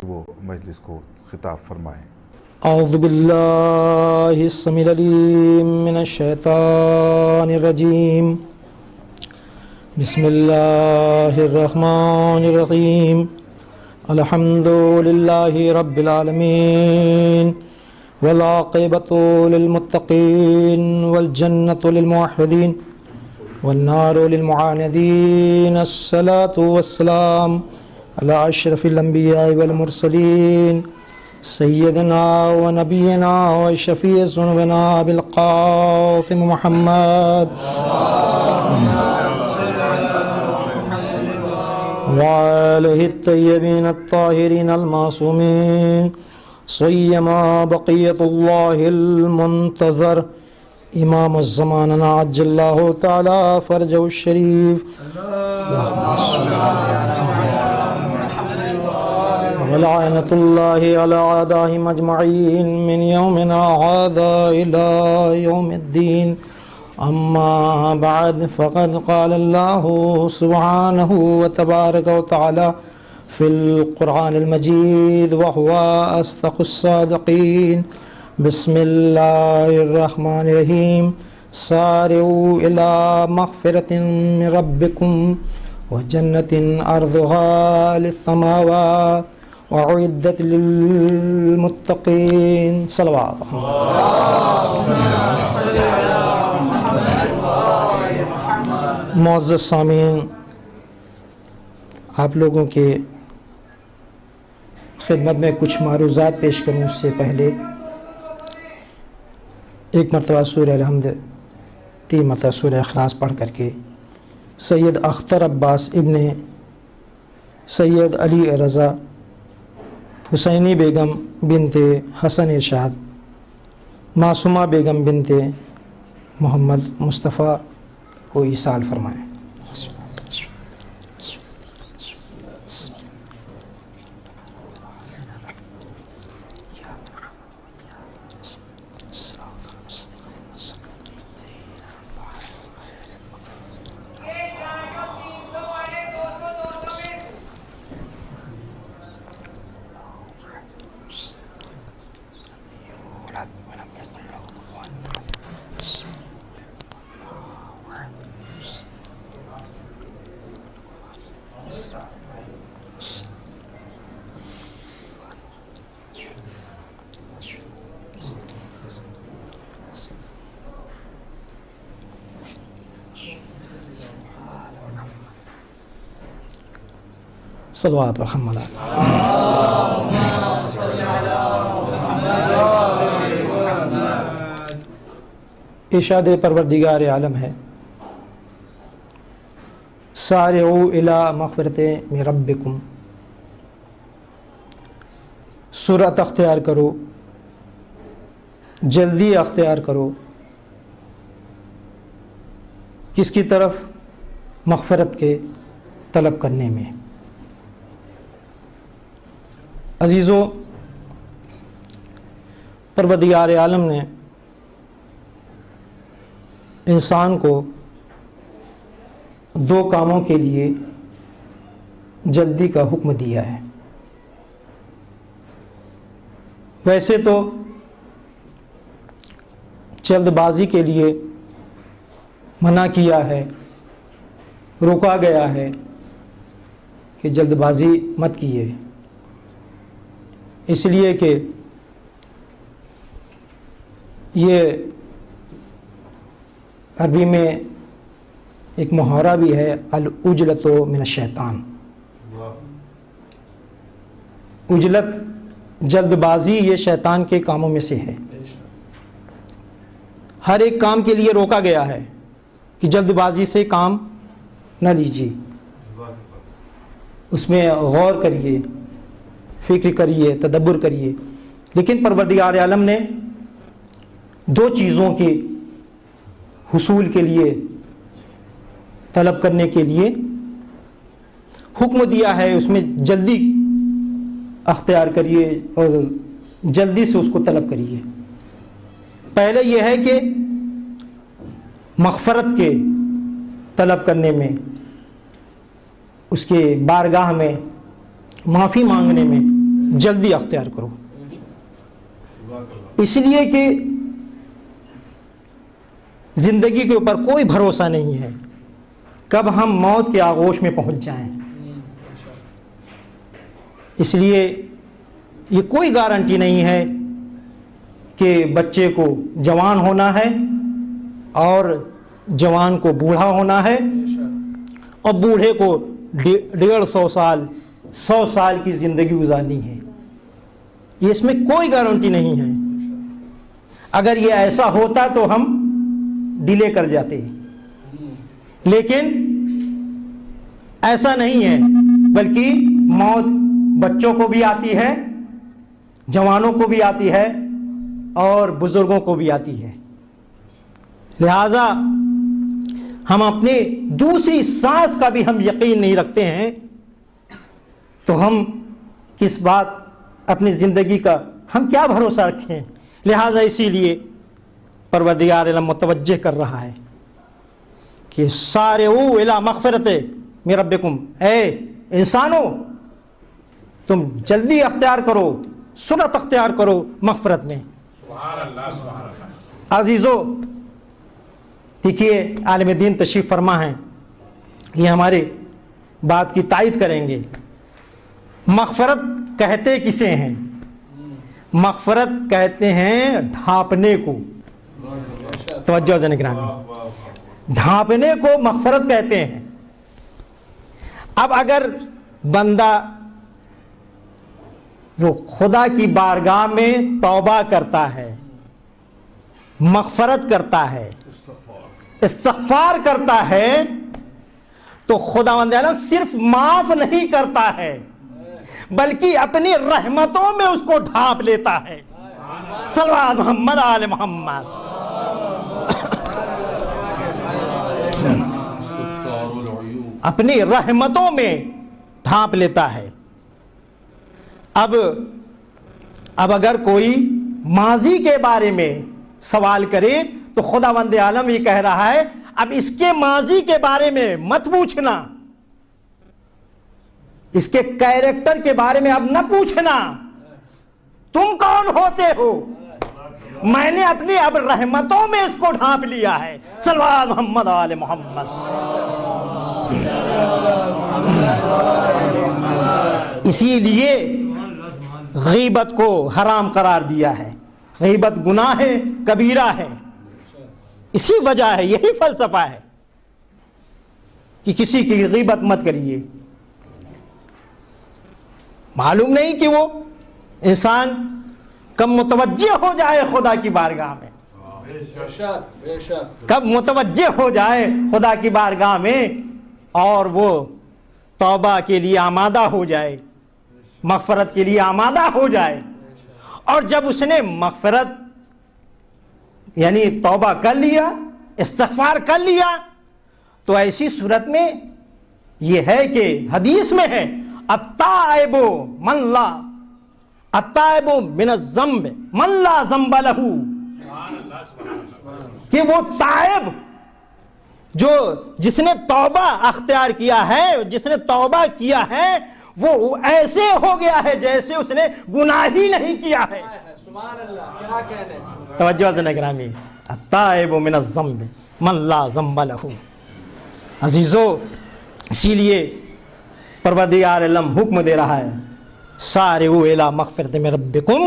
وہ مجلس کو خطاب فرمائیں۔ اعوذ باللہ السمیع العلیم من الشیطان الرجیم، بسم اللہ الرحمن الرحیم، الحمد للہ رب العالمین، والعاقبۃ للمتقین، والجنۃ للموحدین، والنار للمعاندین، الصلاۃ والسلام علی اشرف الانبیاء والمرسلین، سیدنا و نبینا و شفیع ذنوبنا بالقاسم محمد وآلہ الطیبین الطاہرین المعصومین، سیما بقیت اللہ المنتظر امام الزمانہ عجل اللہ تعالی فرجہ الشریف، ولعنۃ اللہ علی اعدائہم اجمعین من یومنا ھذا الی یوم الدین، اما بعد فقد قال اللہ سبحانہ وتبارک وتعالی فی القرآن المجید وہو اصدق الصادقین، بسم اللہ الرحمن الرحیم، سارعوا الی مغفرۃ من ربکم وجنۃ عرضها للسماوات وعدت للمتقین، صلوات۔ معزز سامعین، آپ لوگوں کے خدمت میں کچھ معروضات پیش کروں اس سے پہلے ایک مرتبہ سورہ الحمد، 3 مرتبہ سورہ اخلاص پڑھ کر کے سید اختر عباس ابن سید علی رضا حسینی بیگم بنت حسن ارشاد معصومہ بیگم بنت محمد مصطفیٰ کو ایصال فرمائیں۔ صلوات محمد۔ ارشاد پروردگار عالم ہے، سارعوا الی مغفرۃ من ربکم، سرعت اختیار کرو، جلدی اختیار کرو، کس کی طرف؟ مغفرت کے طلب کرنے میں۔ عزیزو، پروردگار عالم نے انسان کو 2 کاموں کے لیے جلدی کا حکم دیا ہے۔ ویسے تو جلد بازی کے لیے منع کیا ہے، روکا گیا ہے کہ جلد بازی مت کیے، اس لیے کہ یہ عربی میں ایک محاورہ بھی ہے، العجلۃ من الشیطان، عجلت، جلد بازی یہ شیطان کے کاموں میں سے ہے۔ ہر ایک کام کے لیے روکا گیا ہے کہ جلد بازی سے کام نہ لیجیے، اس میں غور کریے، فکر کریے، تدبر کریے۔ لیکن پروردگار عالم نے 2 چیزوں کے حصول کے لیے، طلب کرنے کے لیے حکم دیا ہے، اس میں جلدی اختیار کریے اور جلدی سے اس کو طلب کریے۔ پہلے یہ ہے کہ مغفرت کے طلب کرنے میں، اس کے بارگاہ میں معافی مانگنے میں جلدی اختیار کرو، اس لیے کہ زندگی کے اوپر کوئی بھروسہ نہیں ہے کب ہم موت کے آغوش میں پہنچ جائیں، اس لیے یہ کوئی گارنٹی نہیں ہے کہ بچے کو جوان ہونا ہے اور جوان کو بوڑھا ہونا ہے اور بوڑھے کو 150 سال 100 سال کی زندگی گزارنی ہے، یہ اس میں کوئی گارنٹی نہیں ہے۔ اگر یہ ایسا ہوتا تو ہم ڈیلے کر جاتے، لیکن ایسا نہیں ہے، بلکہ موت بچوں کو بھی آتی ہے، جوانوں کو بھی آتی ہے اور بزرگوں کو بھی آتی ہے۔ لہذا ہم اپنی دوسری سانس کا بھی ہم یقین نہیں رکھتے ہیں تو ہم کس بات اپنی زندگی کا ہم کیا بھروسہ رکھیں؟ لہذا اسی لیے پروردگار عالم متوجہ کر رہا ہے کہ سارعوا الی مغفرت من ربکم، اے انسانوں تم جلدی اختیار کرو، سرعت اختیار کرو مغفرت میں۔ سبحان اللہ سبحان اللہ۔ عزیزو دیکھیے عالم دین تشریف فرما ہیں، یہ ہماری بات کی تائید کریں گے۔ مغفرت کہتے کسے ہیں؟ مغفرت کہتے ہیں ڈھانپنے کو، توجہ زن گرامی، ڈھانپنے کو مغفرت کہتے ہیں۔ اب اگر بندہ جو خدا کی بارگاہ میں توبہ کرتا ہے، مغفرت کرتا ہے، استغفار کرتا ہے، تو خداوند عالم صرف معاف نہیں کرتا ہے بلکہ اپنی رحمتوں میں اس کو ڈھانپ لیتا ہے۔ صلوات محمد آل محمد۔ اپنی رحمتوں میں ڈھانپ لیتا ہے۔ اب اگر کوئی ماضی کے بارے میں سوال کرے تو خداوند عالم یہ کہہ رہا ہے اب اس کے ماضی کے بارے میں مت پوچھنا، اس کے کیریکٹر کے بارے میں اب نہ پوچھنا، تم کون ہوتے ہو، میں نے اپنی اب رحمتوں میں اس کو ڈھانپ لیا ہے۔ صلوات محمد آل محمد۔ اسی لیے غیبت کو حرام قرار دیا ہے، غیبت گناہ ہے، کبیرہ ہے، اسی وجہ ہے، یہی فلسفہ ہے کہ کسی کی غیبت مت کریے۔ معلوم نہیں کہ وہ انسان کب متوجہ ہو جائے خدا کی بارگاہ میں، کب متوجہ ہو جائے خدا کی بارگاہ میں اور وہ توبہ کے لیے آمادہ ہو جائے، مغفرت کے لیے آمادہ ہو جائے۔ اور جب اس نے مغفرت یعنی توبہ کر لیا، استغفار کر لیا، تو ایسی صورت میں یہ ہے کہ حدیث میں ہے التائب من الذنب من لا ذنب لہ، کہ وہ تائب جس نے توبہ اختیار کیا ہے، جس نے توبہ کیا ہے، وہ ایسے ہو گیا ہے جیسے اس نے گناہ ہی نہیں کیا ہے۔ سبحان اللہ، کیا کہنے۔ توجہ سے نگرامی، التائب من الذنب من لا ذنب لہ۔ عزیزو اسی لیے پروردگار عالم حکم دے رہا ہے سارعوا الی مغفرۃ من ربکم